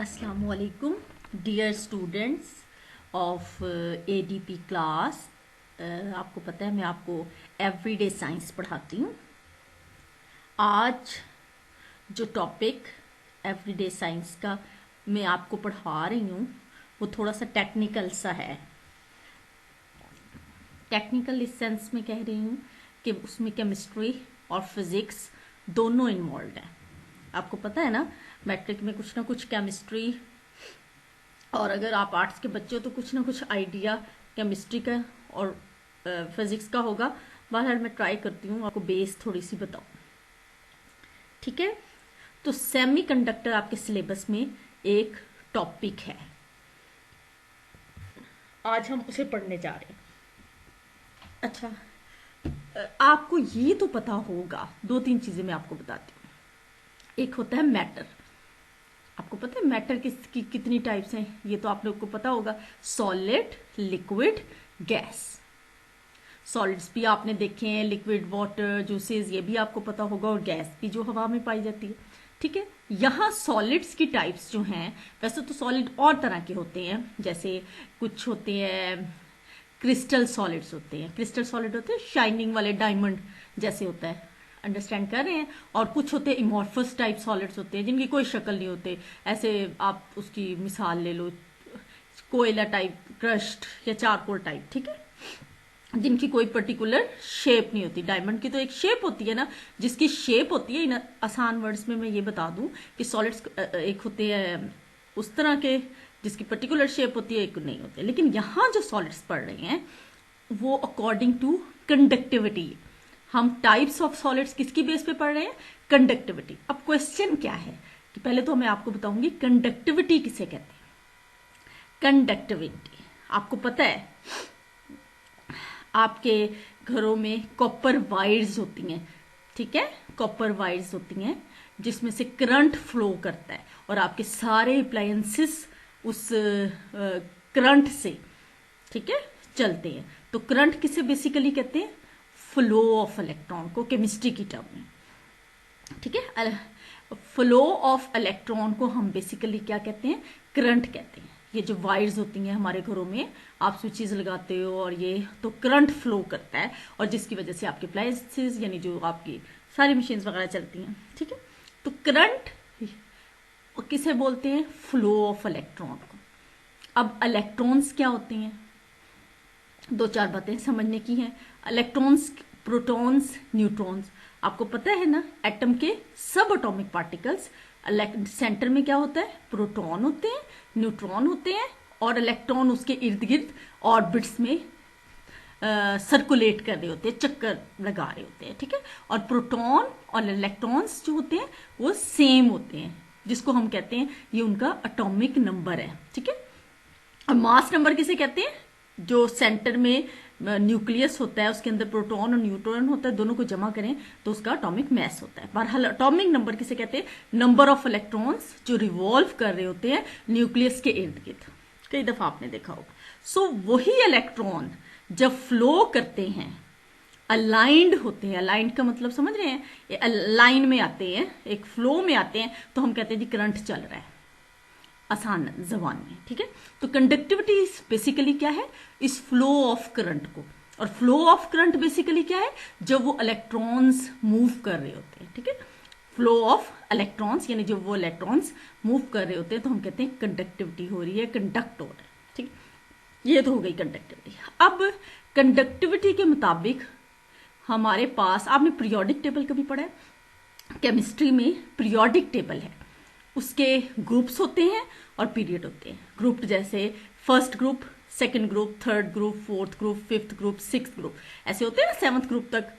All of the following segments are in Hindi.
Assalamualaikum, dear students of ADP class. आपको पता है मैं आपको एवरीडे साइंस पढ़ाती हूँ। आज जो टॉपिक एवरीडे साइंस का मैं आपको पढ़ा रही हूँ वो थोड़ा सा टेक्निकल सा है। टेक्निकल इस सेंस में कह रही हूँ कि उसमें केमिस्ट्री और फिजिक्स दोनों इन्वॉल्व है। आपको पता है ना, मैट्रिक में कुछ ना कुछ केमिस्ट्री, और अगर आप आर्ट्स के बच्चे हो तो कुछ ना कुछ आइडिया केमिस्ट्री का और फिजिक्स का होगा। बहरहाल मैं ट्राई करती हूँ आपको बेस थोड़ी सी बताऊँ, ठीक है। तो सेमीकंडक्टर आपके सिलेबस में एक टॉपिक है, आज हम उसे पढ़ने जा रहे हैं। अच्छा, आपको ये तो पता होगा, दो तीन चीजें मैं आपको बताती हूँ। एक होता है मैटर। आपको पता है मैटर की कितनी टाइप्स हैं, ये तो आप लोग को पता होगा। Solid, liquid, gas. सॉलिड्स भी आपने देखे हैं, लिक्विड, वाटर, जूसेस, ये भी आपको पता होगा, और गैस भी जो हवा में पाई जाती है, ठीक है। यहाँ सॉलिड्स की टाइप्स जो हैं, वैसे तो सॉलिड और तरह के होते हैं, जैसे कुछ होते हैं क्रिस्टल सॉलिड्स होते हैं। क्रिस्टल सॉलिड होते हैं शाइनिंग वाले, डायमंड जैसे होता है, अंडरस्टैंड कर रहे हैं। और कुछ होते हैं इमोर्फस टाइप सॉलिड्स होते हैं जिनकी कोई शक्ल नहीं होते, ऐसे आप उसकी मिसाल ले लो, कोयला टाइप, क्रश्ड या चारकोल टाइप, ठीक है, जिनकी कोई पर्टिकुलर शेप नहीं होती। डायमंड की तो एक शेप होती है ना, जिसकी शेप होती है। इन आसान वर्ड्स में मैं ये बता दूं कि सॉलिड्स एक होते हैं उस तरह के जिसकी पर्टिकुलर शेप होती है, एक नहीं होते। लेकिन यहाँ जो सॉलिड्स पढ़ रहे हैं वो अकॉर्डिंग टू कंडक्टिविटी। हम टाइप्स ऑफ सॉलिड्स किसकी बेस पे पढ़ रहे हैं? कंडक्टिविटी। अब क्वेश्चन क्या है कि पहले तो मैं आपको बताऊंगी कंडक्टिविटी किसे कहते हैं। कंडक्टिविटी आपको पता है, आपके घरों में कॉपर वायर्स होती हैं, ठीक है, कॉपर वायर्स होती हैं जिसमें से करंट फ्लो करता है, और आपके सारे अप्लायंसेस उस करंट से, ठीक है, चलते हैं। तो करंट किसे बेसिकली कहते हैं? फ्लो ऑफ इलेक्ट्रॉन को, केमिस्ट्री की टर्म में, ठीक है। फ्लो ऑफ इलेक्ट्रॉन को हम बेसिकली क्या कहते हैं? करंट कहते हैं। ये जो वायर्स होती हैं हमारे घरों में, आप स्विचेस लगाते हो और ये तो करंट फ्लो करता है, और जिसकी वजह से आपके अप्लायंसेस यानी जो आपकी सारी मशीन्स वगैरह चलती हैं, ठीक है। तो करंट किसे बोलते हैं? फ्लो ऑफ इलेक्ट्रॉन को। अब इलेक्ट्रॉन्स क्या होते हैं? दो चार बातें समझने की हैं। Electrons, protons, neutrons. आपको पता है ना, एटम के सब एटॉमिक पार्टिकल्स, सेंटर में क्या होता है? प्रोटॉन होते हैं, न्यूट्रॉन होते हैं, और इलेक्ट्रॉन उसके इर्द गिर्द ऑर्बिट्स में सर्कुलेट कर रहे होते हैं, चक्कर लगा रहे होते हैं, ठीक है। और प्रोटॉन और इलेक्ट्रॉन्स जो होते हैं वो सेम होते हैं, जिसको हम कहते हैं ये उनका एटॉमिक नंबर है, ठीक है। और मास नंबर किसे कहते हैं? जो सेंटर में न्यूक्लियस होता है, उसके अंदर प्रोटॉन और न्यूट्रॉन होता है, दोनों को जमा करें तो उसका एटॉमिक मैस होता है। बहरहाल एटॉमिक नंबर किसे कहते हैं? नंबर ऑफ इलेक्ट्रॉन्स जो रिवॉल्व कर रहे होते हैं न्यूक्लियस के इर्द गिर्द। कई दफा आपने देखा होगा। सो वही इलेक्ट्रॉन जब फ्लो करते हैं, अलाइंड होते हैं, अलाइंड का मतलब समझ रहे हैं, लाइन में आते हैं, एक फ्लो में आते हैं, तो हम कहते हैं जी करंट चल रहा है, आसान जबान में, ठीक है। तो कंडक्टिविटी बेसिकली क्या है? इस फ्लो ऑफ करंट को। और फ्लो ऑफ करंट बेसिकली क्या है? जब वो इलेक्ट्रॉन्स मूव कर रहे होते हैं, ठीक है। फ्लो ऑफ इलेक्ट्रॉन्स यानी जब वो इलेक्ट्रॉन्स मूव कर रहे होते हैं तो हम कहते हैं कंडक्टिविटी हो रही है, कंडक्ट हो रहा है, ठीक। ये तो हो गई कंडक्टिविटी। अब कंडक्टिविटी के मुताबिक हमारे पास, आपने पीरियोडिक टेबल कभी पढ़ा है? केमिस्ट्री में पीरियोडिक टेबल है, उसके ग्रुप्स होते हैं और पीरियड होते हैं। ग्रुप जैसे first group, second group, third group, fourth group, fifth group, sixth group, ऐसे होते हैं ना, सेवंथ ग्रुप तक।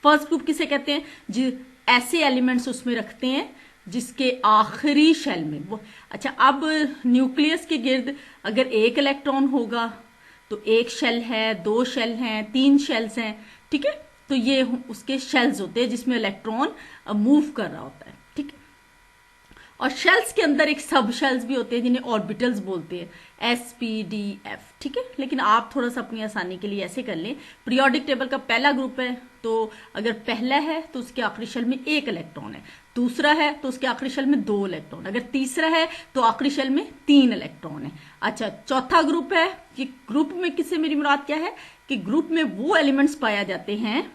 फर्स्ट ग्रुप किसे कहते हैं? जो ऐसे एलिमेंट्स उसमें रखते हैं जिसके आखिरी शेल में वो, अच्छा, अब न्यूक्लियस के गिर्द अगर एक इलेक्ट्रॉन होगा तो एक शेल है, दो शेल हैं, तीन शेल्स हैं, ठीक है। तो ये उसके शेल्स होते हैं जिसमें इलेक्ट्रॉन मूव कर रहा होता है, ठीक है। और शेल्स के अंदर एक सब शेल्स भी होते हैं जिन्हें ऑर्बिटल्स बोलते हैं, S P D F, ठीक है। लेकिन आप थोड़ा सा अपनी आसानी के लिए ऐसे कर लें, पीरियोडिक टेबल का पहला ग्रुप है तो अगर पहला है तो उसके आखिरी शेल में 1 इलेक्ट्रॉन है, दूसरा है तो उसके आखिरी शेल में 2 इलेक्ट्रॉन, अगर तीसरा है तो आखिरी शेल में 3 इलेक्ट्रॉन है। अच्छा, चौथा ग्रुप है, कि ग्रुप में किससे मेरी मुराद क्या है, कि ग्रुप में वो एलिमेंट्स पाया जाते हैं,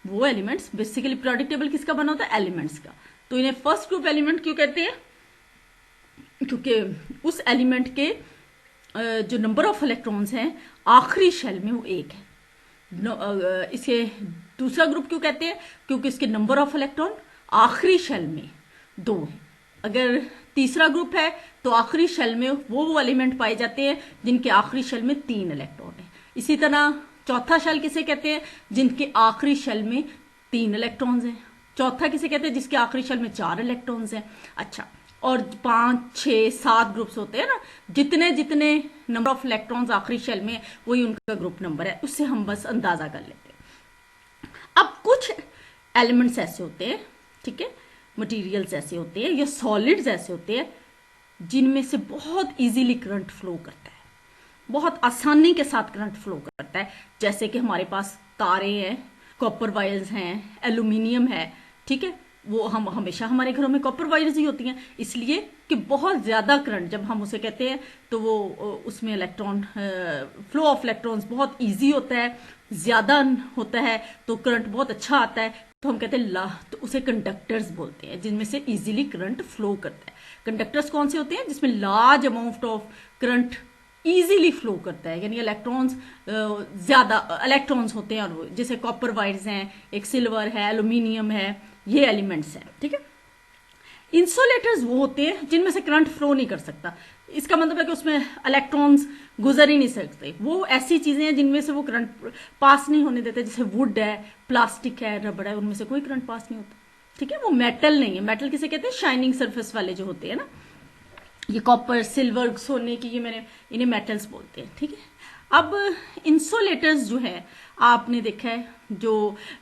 वो एलिमेंट्स, बेसिकली पीरियोडिक टेबल किसका बना होता है, एलिमेंट्स का। तो इन्हें फर्स्ट ग्रुप एलिमेंट क्यों कहते हैं, क्योंकि उस एलिमेंट के जो नंबर ऑफ इलेक्ट्रॉन्स हैं आखिरी शेल में वो 1 है। इसे दूसरा ग्रुप क्यों कहते हैं, क्योंकि इसके नंबर ऑफ इलेक्ट्रॉन आखिरी शेल में 2 है। अगर तीसरा ग्रुप है तो आखिरी शेल में वो एलिमेंट पाए जाते हैं जिनके आखिरी शेल में 3 इलेक्ट्रॉन है। इसी तरह चौथा शेल किसे कहते हैं, जिनके आखिरी शेल में 3 इलेक्ट्रॉन्स हैं। चौथा किसे कहते हैं, जिसके आखिरी शेल में 4 इलेक्ट्रॉन्स हैं। अच्छा, और 5, 6, 7 ग्रुप्स होते हैं ना, जितने जितने नंबर ऑफ इलेक्ट्रॉन्स आखिरी शेल में, वही उनका ग्रुप नंबर है, उससे हम बस अंदाजा कर लेते हैं। अब कुछ एलिमेंट्स ऐसे होते हैं, ठीक है, मटेरियल्स ऐसे होते हैं या सॉलिड्स ऐसे होते हैं जिनमें से बहुत इजीली करंट फ्लो करता है, बहुत आसानी के साथ करंट फ्लो करता है। जैसे कि हमारे पास तारे हैं, कॉपर वायर्स हैं, एल्यूमिनियम है, ठीक है, वो हम हमेशा हमारे घरों में कॉपर वायर्स ही होती हैं, इसलिए कि बहुत ज्यादा करंट जब हम उसे कहते हैं तो वो उसमें इलेक्ट्रॉन फ्लो ऑफ इलेक्ट्रॉन्स बहुत इजी होता है, ज्यादा होता है, तो करंट बहुत अच्छा आता है, तो हम कहते हैं तो उसे कंडक्टर्स बोलते हैं, जिनमें से इजीली करंट फ्लो करता है। कंडक्टर्स कौन से होते हैं, जिसमें large amount of current easily flow करता है, यानी इलेक्ट्रॉन्स ज्यादा इलेक्ट्रॉन्स होते हैं, और जैसे कॉपर वायर्स हैं, एक सिल्वर है, एल्यूमिनियम है, ये एलिमेंट्स हैं, ठीक है। इंसुलेटर्स वो होते हैं जिनमें से करंट फ्लो नहीं कर सकता, इसका मतलब है कि उसमें इलेक्ट्रॉन्स गुजर ही नहीं सकते। वो ऐसी चीजें हैं जिनमें से वो करंट पास नहीं होने देते, जैसे वुड है, प्लास्टिक है, रबड़ है, उनमें से कोई करंट पास नहीं होता, ठीक है। वो मेटल नहीं है, मेटल किसे कहते हैं, शाइनिंग सरफेस वाले जो होते हैं ना, ये कॉपर, सिल्वर, सोने की, ये मैंने इन्हें मेटल्स बोलते हैं, ठीक है। अब इंसुलेटर्स जो है, आपने देखा है जो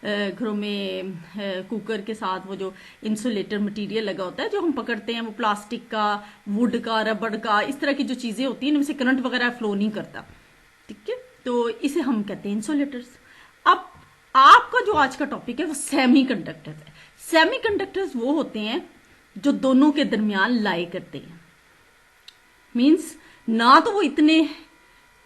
घरों में कुकर के साथ वो जो इंसुलेटर मटेरियल लगा होता है, जो हम पकड़ते हैं, वो प्लास्टिक का, वुड का, रबड़ का, इस तरह की जो चीजें होती हैं, इनमें से करंट वगैरह फ्लो नहीं करता, ठीक है, तो इसे हम कहते हैं इंसुलेटर्स। अब आपका जो आज का टॉपिक है वो सेमी कंडक्टर्स है। सेमी कंडक्टर्स वो होते हैं जो दोनों के दरमियान लाई करते हैं, मीन्स ना तो वो इतने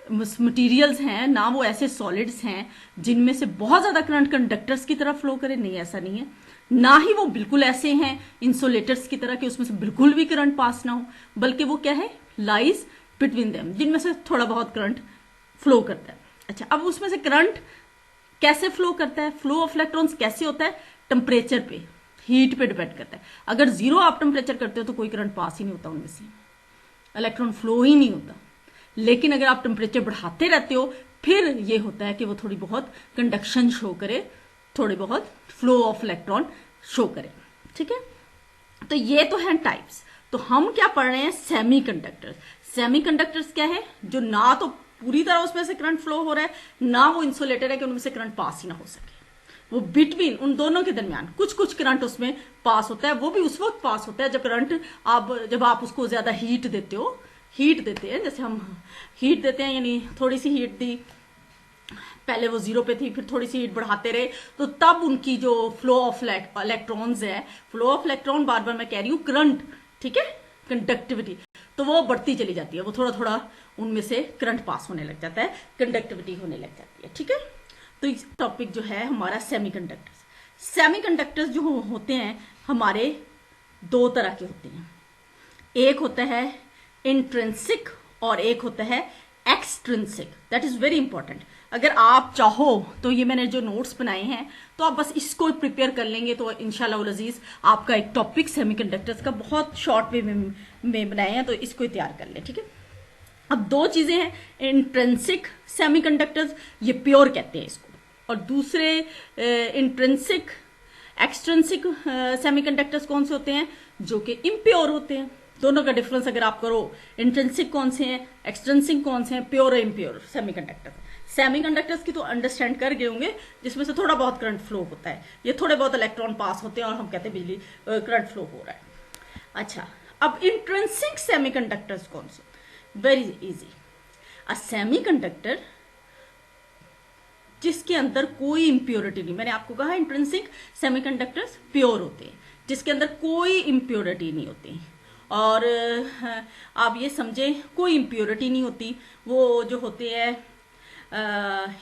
मटेरियल्स हैं, ना वो ऐसे सॉलिड्स हैं जिनमें से बहुत ज्यादा करंट कंडक्टर्स की तरफ फ्लो करे, नहीं, ऐसा नहीं है। ना ही वो बिल्कुल ऐसे हैं इंसुलेटर्स की तरह कि उसमें से बिल्कुल भी करंट पास ना हो, बल्कि वो क्या है, लाइज बिटवीन देम, जिनमें से थोड़ा बहुत करंट फ्लो करता है। अच्छा, अब उसमें से करंट कैसे फ्लो करता है, फ्लो ऑफ इलेक्ट्रॉन्स कैसे होता है, टेम्परेचर पे, हीट पे डिपेंड करता है। अगर 0 आप टेम्परेचर करते हो तो कोई करंट पास ही नहीं होता, उनमें से इलेक्ट्रॉन फ्लो ही नहीं होता। लेकिन अगर आप टेम्परेचर बढ़ाते रहते हो, फिर ये होता है कि वो थोड़ी बहुत कंडक्शन शो करे, थोड़ी बहुत फ्लो ऑफ इलेक्ट्रॉन शो करे, ठीक है। तो ये तो है टाइप्स। तो हम क्या पढ़ रहे हैं, सेमी कंडक्टर्स। सेमी कंडक्टर्स क्या है, जो ना तो पूरी तरह उसमें से करंट फ्लो हो रहा है, ना वो इंसुलेटर है कि उनमें से करंट पास ही ना हो सके, वो बिटवीन, उन दोनों के दरमियान कुछ कुछ करंट उसमें पास होता है। वो भी उस वक्त पास होता है जब करंट जब आप उसको ज्यादा हीट देते हो, हीट देते हैं, जैसे हम हीट देते हैं, यानी थोड़ी सी हीट दी, पहले वो 0 पे थी, फिर थोड़ी सी हीट बढ़ाते रहे, तो तब उनकी जो फ्लो ऑफ इलेक्ट्रॉन्स है, फ्लो ऑफ इलेक्ट्रॉन, बार बार मैं कह रही हूँ करंट, ठीक है, कंडक्टिविटी, तो वो बढ़ती चली जाती है, वो थोड़ा थोड़ा उनमें से करंट पास होने लग जाता है, कंडक्टिविटी होने लग जाती है, ठीक है। तो इस टॉपिक जो है हमारा सेमीकंडक्टर्स। सेमीकंडक्टर्स जो होते हैं हमारे 2 तरह के होते हैं, एक होता है इंट्रिंसिक और एक होता है extrinsic. That is very important. अगर आप चाहो तो ये मैंने जो नोट्स बनाए हैं, तो आप बस इसको प्रिपेयर कर लेंगे तो इंशाल्लाह उल अजीज आपका एक टॉपिक सेमीकंडक्टर्स का बहुत शॉर्ट वे में बनाए हैं, तो इसको ही तैयार कर ले, ठीक है। अब 2 चीजें हैं, इंट्रिंसिक सेमीकंडक्टर्स, ये प्योर कहते हैं इसको, और दूसरे इंट्रिंसिक एक्सट्रिंसिक सेमीकंडक्टर्स कौन से होते हैं, जो कि इम्प्योर होते हैं। दोनों का डिफरेंस अगर आप करो, इंट्रिंसिक कौन से हैं, एक्सट्रिंसिक कौन से हैं, प्योर और इम्प्योर सेमीकंडक्टर्स। सेमीकंडक्टर्स की तो अंडरस्टैंड कर गए होंगे, जिसमें से थोड़ा बहुत करंट फ्लो होता है, ये थोड़े बहुत इलेक्ट्रॉन पास होते हैं और हम कहते हैं बिजली करंट फ्लो हो रहा है। अच्छा, अब इंट्रिंसिक सेमीकंडक्टर्स कौन से? Very easy. अ सेमीकंडक्टर जिसके अंदर कोई इंप्योरिटी नहीं, मैंने आपको कहा इंट्रिंसिक सेमीकंडक्टर्स प्योर होते हैं, जिसके अंदर कोई इंप्योरिटी नहीं होती। और आप ये समझे कोई इंप्योरिटी नहीं होती, वो जो होते हैं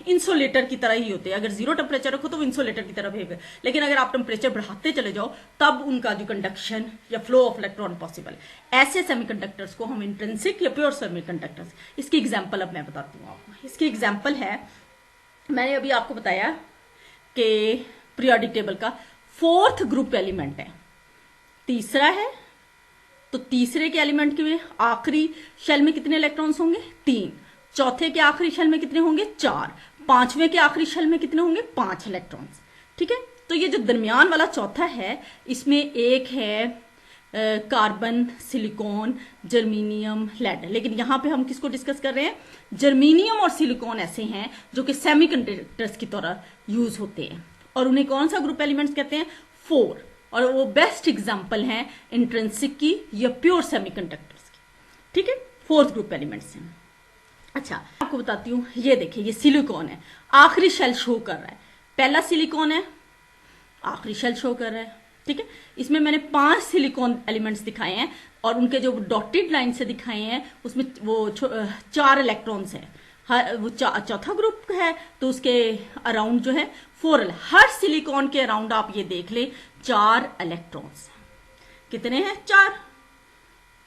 इंसुलेटर की तरह ही होते हैं। अगर जीरो टेम्परेचर रखो तो वो इंसुलेटर की तरह बिहेव, लेकिन अगर आप टेम्परेचर बढ़ाते चले जाओ तब उनका जो कंडक्शन या फ्लो ऑफ इलेक्ट्रॉन पॉसिबल है। ऐसे सेमीकंडक्टर्स को हम इंट्रिंसिक या प्योर सेमीकंडक्टर्स। इसकी एग्जांपल अब मैं बताती हूँ आपको। इसकी एग्जांपल है, मैंने अभी आपको बताया कि पीरियोडिक टेबल का 4th ग्रुप एलिमेंट है, तीसरा है, तो तीसरे के एलिमेंट के आखिरी शेल में कितने इलेक्ट्रॉन्स होंगे? 3। चौथे के आखिरी शेल में कितने होंगे? 4। पांचवें के आखिरी शेल में कितने होंगे? 5 इलेक्ट्रॉन्स। ठीक है, तो ये जो दरमियान वाला चौथा है, इसमें एक है कार्बन, सिलिकॉन, जर्मीनियम, लेड। लेकिन यहां पे हम किसको डिस्कस कर रहे हैं? जर्मीनियम और सिलिकॉन ऐसे हैं जो कि सेमीकंडक्टर्स की तरह यूज होते हैं, और उन्हें कौन सा ग्रुप एलिमेंट्स कहते हैं? 4। और वो बेस्ट एग्जांपल हैं इंट्रिंसिक की या प्योर सेमीकंडक्टर्स की। ठीक है, 4th ग्रुप एलिमेंट्स हैं। अच्छा, आपको बताती हूँ, ये देखिए ये सिलिकॉन है, आखिरी शेल शो कर रहा है, पहला सिलिकॉन है, आखिरी शेल शो कर रहा है। ठीक है, इसमें मैंने 5 सिलिकॉन एलिमेंट्स दिखाए हैं, और उनके जो डॉटेड लाइन से दिखाए हैं उसमें वो 4 इलेक्ट्रॉन्स हैं। वो चौथा ग्रुप है तो उसके अराउंड जो है 4, हर सिलिकॉन के अराउंड आप ये देख ले 4 इलेक्ट्रॉन्स। कितने हैं?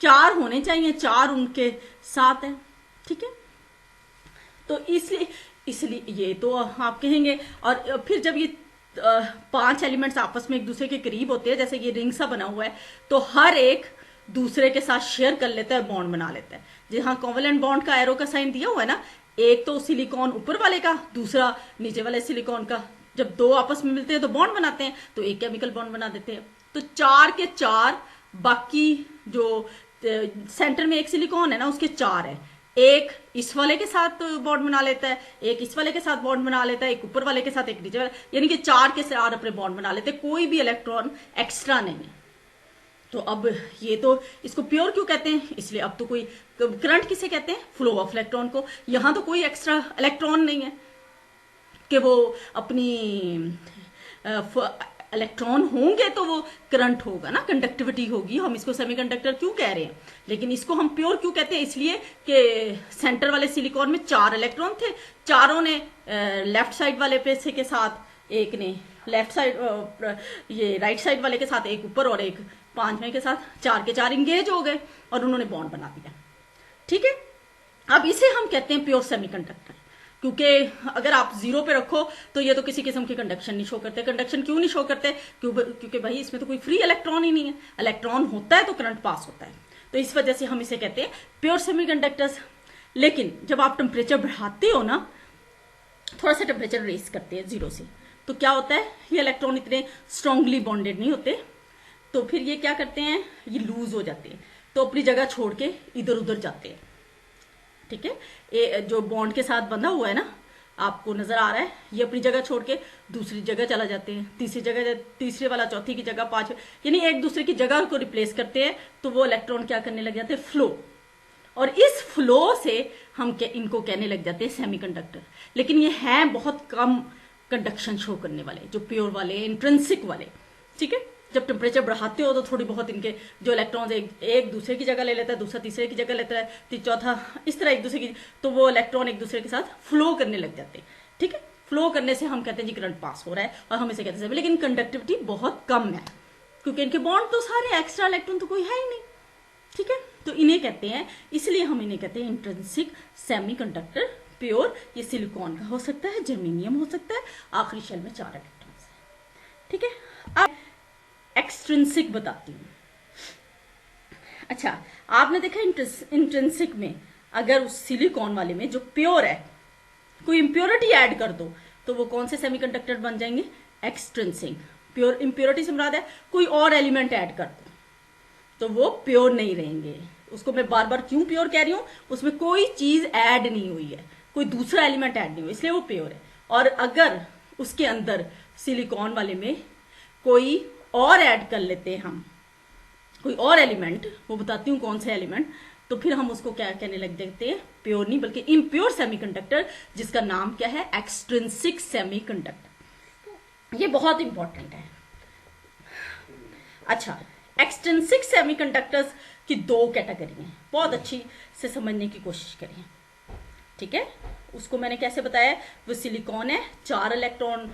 4 होने चाहिए, 4 उनके साथ है। ठीक है, तो इसलिए ये तो आप कहेंगे, और फिर जब ये 5 एलिमेंट्स आपस में एक दूसरे के करीब होते हैं, जैसे ये रिंग सा बना हुआ है, तो हर एक दूसरे के साथ शेयर कर लेता है, बॉन्ड बना लेता है। जहां कोवेलेंट बॉन्ड का एरो का साइन दिया हुआ है ना, एक तो सिलिकॉन ऊपर वाले का, दूसरा नीचे वाले सिलिकॉन का, जब 2 आपस में मिलते हैं तो बॉन्ड बनाते हैं, तो एक केमिकल बॉन्ड बना देते हैं। तो 4 के 4, बाकी जो सेंटर में एक सिलिकॉन है ना, उसके 4 है, एक इस वाले के साथ बॉन्ड बना लेता है, एक इस वाले के साथ बॉन्ड बना लेता है, एक ऊपर वाले के साथ, एक नीचे वाले, यानी कि 4 के 4 अपने बॉन्ड बना लेते हैं, कोई भी इलेक्ट्रॉन एक्स्ट्रा नहीं है। तो अब ये तो इसको प्योर क्यों कहते हैं? इसलिए अब तो कोई करंट किसे कहते हैं? फ्लो ऑफ इलेक्ट्रॉन को। यहां तो कोई एक्स्ट्रा इलेक्ट्रॉन नहीं है कि वो अपनी इलेक्ट्रॉन होंगे तो वो करंट होगा ना, कंडक्टिविटी होगी। हम इसको सेमीकंडक्टर क्यों कह रहे हैं, लेकिन इसको हम प्योर क्यों कहते हैं? इसलिए कि सेंटर वाले सिलिकॉन में 4 इलेक्ट्रॉन थे, चारों ने लेफ्ट साइड वाले पैसे के साथ, एक ने लेफ्ट साइड ये राइट साइड वाले के साथ, एक ऊपर और एक 5वें के साथ, 4 के 4 इंगेज हो गए और उन्होंने बॉन्ड बना दिया। ठीक है, अब इसे हम कहते हैं प्योर सेमीकंडक्टर, क्योंकि अगर आप 0 पे रखो तो ये तो किसी किस्म की कंडक्शन नहीं शो करते। कंडक्शन क्यों नहीं शो करते? क्योंकि भाई इसमें तो कोई फ्री इलेक्ट्रॉन ही नहीं है, इलेक्ट्रॉन होता है तो करंट पास होता है, तो इस वजह से हम इसे कहते हैं प्योर सेमीकंडक्टर्स। लेकिन जब आप टेम्परेचर बढ़ाते हो ना, थोड़ा सा टेम्परेचर रेस करते हैं 0 से, तो क्या होता है, ये इलेक्ट्रॉन इतने स्ट्रांगली बॉन्डेड नहीं होते, तो फिर ये क्या करते हैं, ये लूज हो जाते हैं, तो अपनी जगह छोड़ के इधर उधर जाते हैं। ठीक है, ये जो बॉन्ड के साथ बंधा हुआ है ना, आपको नजर आ रहा है, ये अपनी जगह छोड़ के दूसरी जगह चला जाते हैं, तीसरी जगह, तीसरे वाला चौथी की जगह, 5, यानी एक दूसरे की जगह को रिप्लेस करते हैं, तो वो इलेक्ट्रॉन क्या करने लग जाते हैं? फ्लो। और इस फ्लो से हम इनको कहने लग जाते हैं सेमीकंडक्टर। लेकिन ये हैं बहुत कम कंडक्शन शो करने वाले, जो प्योर वाले, इंट्रिंसिक वाले। ठीक है, जब टेम्परेचर बढ़ाते हो तो थोड़ी बहुत इनके जो इलेक्ट्रॉन्स एक दूसरे की जगह ले लेता है, दूसरा तीसरे की जगह लेता है, चौथा इस तरह एक दूसरे की, तो वो इलेक्ट्रॉन एक दूसरे के साथ फ्लो करने लग जाते हैं। ठीक है, फ्लो करने से हम कहते हैं जी करंट पास हो रहा है, और हम इसे कहते हैं, लेकिन कंडक्टिविटी बहुत कम है, क्योंकि इनके बॉन्ड तो सारे, एक्स्ट्रा इलेक्ट्रॉन तो कोई है ही नहीं। ठीक है, तो इन्हें कहते हैं, इसलिए हम इन्हें कहते हैं इंट्रिंसिक सेमीकंडक्टर प्योर। ये सिलिकॉन का हो सकता है, जर्मेनियम हो सकता है, आखिरी शेल में 4 इलेक्ट्रॉन्स है। ठीक है, अब एक्सट्रिंसिक बताती हूँ। अच्छा, आपने देखा इंट्रिंसिक में अगर उस सिलिकॉन वाले में जो प्योर है कोई इंप्योरिटी ऐड कर दो तो वो कौन से सेमीकंडक्टर बन जाएंगे? एक्सट्रिंसिक। प्योर इंप्योरिटी से मुराद है कोई और एलिमेंट ऐड कर दो तो वो प्योर नहीं रहेंगे। उसको मैं बार बार क्यों प्योर कह रही हूं, उसमें कोई चीज ऐड नहीं हुई है, कोई दूसरा एलिमेंट ऐड नहीं हुआ, इसलिए वो प्योर है। और अगर उसके अंदर सिलिकॉन वाले में कोई और ऐड कर लेते हैं हम कोई और एलिमेंट, वो बताती हूँ कौन सा एलिमेंट, तो फिर हम उसको क्या कहने लग देते हैं, प्योर नहीं बल्कि इम्प्योर सेमीकंडक्टर, जिसका नाम क्या है, एक्सट्रिंसिक सेमीकंडक्टर। ये बहुत इंपॉर्टेंट है। अच्छा, एक्सट्रिंसिक सेमीकंडक्टर्स की दो कैटेगरी हैं, बहुत अच्छी से समझने की कोशिश करिए, ठीक है। उसको मैंने कैसे बताया, वो सिलिकॉन है, 4 इलेक्ट्रॉन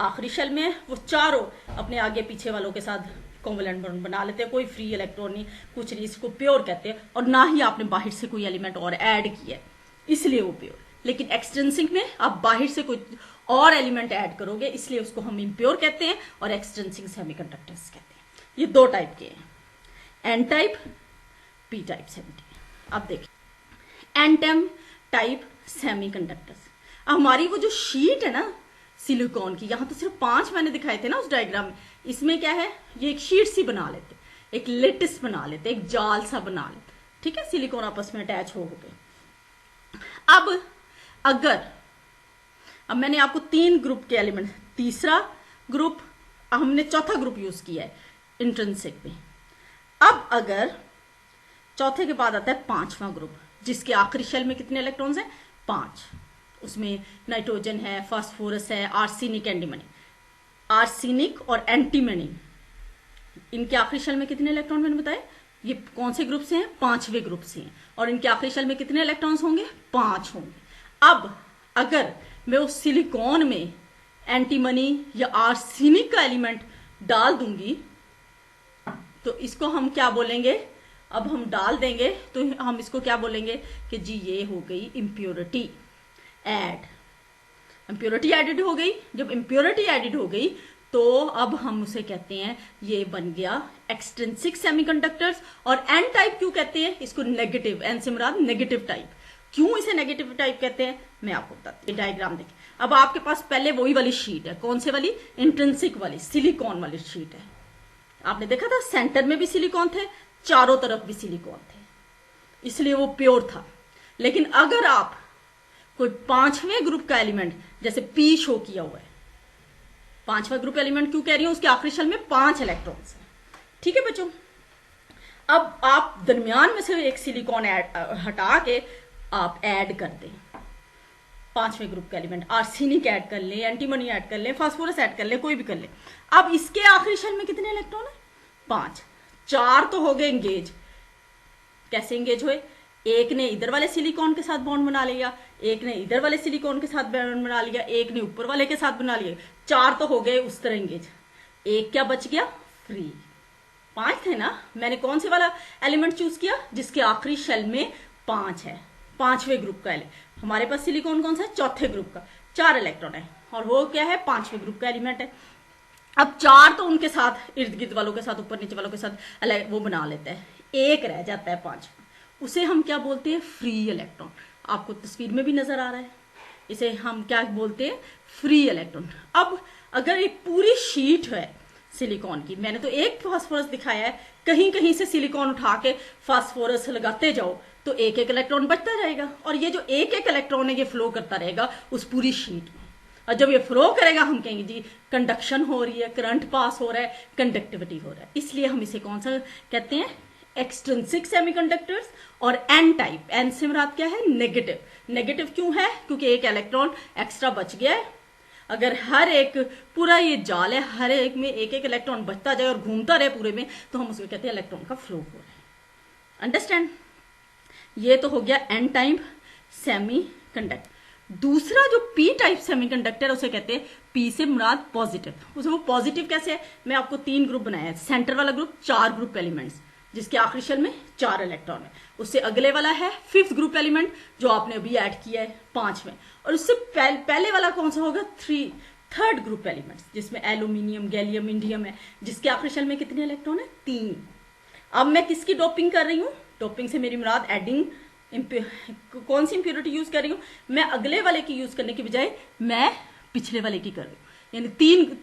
आखिरी शेल में, वो चारों अपने आगे पीछे वालों के साथ कोवलेंट बॉन्ड बना लेते हैं, कोई फ्री इलेक्ट्रॉन नहीं, कुछ नहीं, इसको प्योर कहते हैं। और ना ही आपने बाहर से कोई एलिमेंट और ऐड किया है, इसलिए वो प्योर। लेकिन एक्सट्रिंसिक में आप बाहर से कोई और एलिमेंट ऐड करोगे, इसलिए उसको हम इम्प्योर कहते हैं और एक्सट्रिंसिक सेमीकंडक्टर्स कहते हैं। ये दो टाइप के हैं, N type, P type semi. अब देखिए एन टाइप सेमीकंडक्टर्स, हमारी वो जो शीट है ना सिलिकॉन की, यहां तो सिर्फ 5 मैंने दिखाए थे ना उस डायग्राम में, इसमें क्या है, ये एक शीट सी बना लेते, एक लेटिस बना लेते, एक जाल सा बना लेते, ठीक है, सिलिकॉन आपस में अटैच हो गए। अब मैंने आपको 3 ग्रुप के एलिमेंट, तीसरा ग्रुप, हमने चौथा ग्रुप यूज किया है इंट्रिंसिक में। अब अगर चौथे के बाद आता है 5वां ग्रुप, जिसके आखिरी शेल में कितने इलेक्ट्रॉन्स हैं, 5। उसमें नाइट्रोजन है, फास्फोरस है, आर्सेनिक, एंटीमनी, आर्सेनिक और एंटीमनी, इनके आखिरी शेल में कितने इलेक्ट्रॉन मैंने बताया, ये कौन से ग्रुप से हैं, 5वें ग्रुप से हैं, और इनके आखिरी शेल में कितने इलेक्ट्रॉन्स होंगे, 5 होंगे। अब अगर मैं उस सिलिकॉन में एंटीमनी या आर्सेनिक का एलिमेंट डाल दूंगी, तो इसको हम क्या बोलेंगे, अब हम डाल देंगे तो हम इसको क्या बोलेंगे कि जी ये हो गई इम्प्योरिटी ऐड, इम्प्योरिटी एडिड हो गई। जब इम्प्योरिटी एडिड हो गई तो अब हम उसे कहते हैं, ये बन गया एक्सट्रिंसिक सेमीकंडक्टर्स। और एन टाइप क्यों कहते हैं इसको, नेगेटिव, एन से मुराद नेगेटिव टाइप। क्यों इसे नेगेटिव टाइप कहते हैं मैं आपको बताती हूँ, डायग्राम देखिए। अब आपके पास पहले वही वाली शीट है, कौन से वाली, इंट्रिंसिक वाली, सिलिकॉन वाली शीट है। आपने देखा था सेंटर में भी सिलिकॉन थे, चारों तरफ भी सिलिकॉन थे, इसलिए वो प्योर था। लेकिन अगर आप कोई 5वें ग्रुप का एलिमेंट, जैसे पी शो किया हुआ है, 5वां ग्रुप एलिमेंट क्यों कह रही हूं, उसके आखिरी शेल में 5 इलेक्ट्रॉन्स हैं, ठीक है बच्चों। अब आप दरमियान में से एक सिलिकॉन हटा के आप ऐड कर दें 5वें ग्रुप का एलिमेंट, आर्सेनिक ऐड कर ले, एंटीमनी ऐड कर ले, फास्फोरस ऐड कर ले, कोई भी कर ले। अब इसके आखिरी शेल में कितने इलेक्ट्रॉन है, 5। 4 तो हो गए एंगेज। कैसे एंगेज हुए, एक ने इधर वाले सिलिकॉन के साथ बॉन्ड बना लिया, एक ने इधर वाले सिलिकॉन के साथ बॉन्ड बना लिया, एक ने ऊपर वाले के साथ बना लिया। 4 तो हो गए उस तरह एंगेज, एक क्या बच गया, फ्री। 5 थे ना, मैंने कौन से वाला एलिमेंट चूज किया, जिसके आखिरी शेल में 5 है, 5वें ग्रुप का एलिमेंट। हमारे पास सिलिकॉन कौन सा है, चौथे ग्रुप का, 4 इलेक्ट्रॉन है, और वो क्या है, 5वें ग्रुप का एलिमेंट है। अब 4 तो उनके साथ इर्द गिर्द वालों के साथ, ऊपर नीचे वालों के साथ अलग वो बना लेता है, एक रह जाता है 5, उसे हम क्या बोलते हैं, फ्री इलेक्ट्रॉन। आपको तस्वीर में भी नजर आ रहा है, इसे हम क्या बोलते हैं, फ्री इलेक्ट्रॉन। अब अगर एक पूरी शीट है सिलिकॉन की, मैंने तो एक फास्फोरस दिखाया है, कहीं कहीं से सिलिकॉन उठा के फास्फोरस लगाते जाओ तो एक एक इलेक्ट्रॉन बचता रहेगा, और ये जो एक एक इलेक्ट्रॉन है ये फ्लो करता रहेगा उस पूरी शीट में। और जब ये फ्लो करेगा हम कहेंगे जी कंडक्शन हो रही है, करंट पास हो रहा है, कंडक्टिविटी हो रहा है। इसलिए हम इसे कौन सा कहते हैं, एक्सट्रिंसिक सेमीकंडक्टर्स। और एन टाइप, एन से मुराद क्या है, नेगेटिव। नेगेटिव क्यों है, क्योंकि एक इलेक्ट्रॉन एक्स्ट्रा बच गया है। अगर हर एक पूरा ये जाल है, हर एक में एक एक इलेक्ट्रॉन बचता जाए और घूमता रहे पूरे में, तो हम उसको कहते हैं इलेक्ट्रॉन का फ्लो हो रहा है। अंडरस्टैंड, ये तो हो गया एन टाइप सेमीकंडक्टर। दूसरा जो पी टाइप सेमीकंडक्टर, उसे कहते हैं, पी से मुराद पॉजिटिव। उसे वो पॉजिटिव कैसे है, मैं आपको 3 ग्रुप बनाया है। सेंटर वाला ग्रुप 4 ग्रुप एलिमेंट्स, जिसके आखिरी शेल में 4 इलेक्ट्रॉन है। उससे अगले वाला है 5th ग्रुप एलिमेंट, जो आपने अभी ऐड किया है 5वें। और उससे पहले वाला कौन सा होगा, 3rd ग्रुप एलिमेंट्स, जिसमें एल्यूमिनियम, गैलियम, इंडियम है, जिसके आखिरी शेल में कितने इलेक्ट्रॉन है, 3। अब मैं किसकी डोपिंग कर रही हूँ, डोपिंग से मेरी मुराद एडिंग कौन सी इंप्योरिटी यूज कर रही हूँ, मैं अगले वाले की यूज करने की बजाय मैं पिछले वाले की कर रही हूँ। यानी 3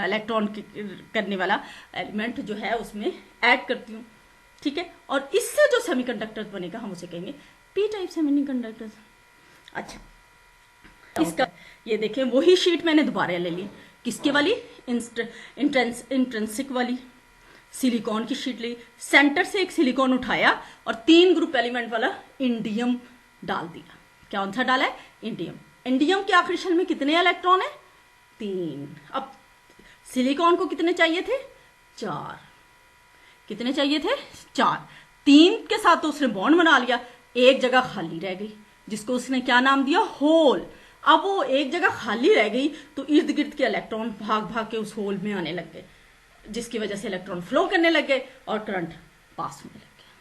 इलेक्ट्रॉन करने वाला एलिमेंट जो है उसमें ऐड करती हूँ, ठीक है। और इससे जो सेमीकंडक्टर बनेगा हम उसे कहेंगे पी टाइप सेमीकंडक्टर। अच्छा, इसका ये देखें, वही शीट मैंने दोबारा ले ली, किसके वाली, इंट्रिंसिक वाली। सिलिकॉन की शीट ली, सेंटर से एक सिलिकॉन उठाया और 3 ग्रुप एलिमेंट वाला इंडियम डाल दिया। कौन सा डाला है? इंडियम। इंडियम के आखिरी शेल में कितने इलेक्ट्रॉन है? 3। अब सिलिकॉन को कितने चाहिए थे? 4। कितने चाहिए थे? 4। 3 के साथ तो उसने बॉन्ड बना लिया, एक जगह खाली रह गई जिसको उसने क्या नाम दिया? होल। अब वो एक जगह खाली रह गई तो इर्द गिर्द के इलेक्ट्रॉन भाग भाग के उस होल में आने लग गए, जिसकी वजह से इलेक्ट्रॉन फ्लो करने लग गए और करंट पास होने लग गया।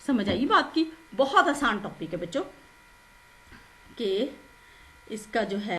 समझ आई बात की? बहुत आसान टॉपिक है बच्चों, कि इसका जो है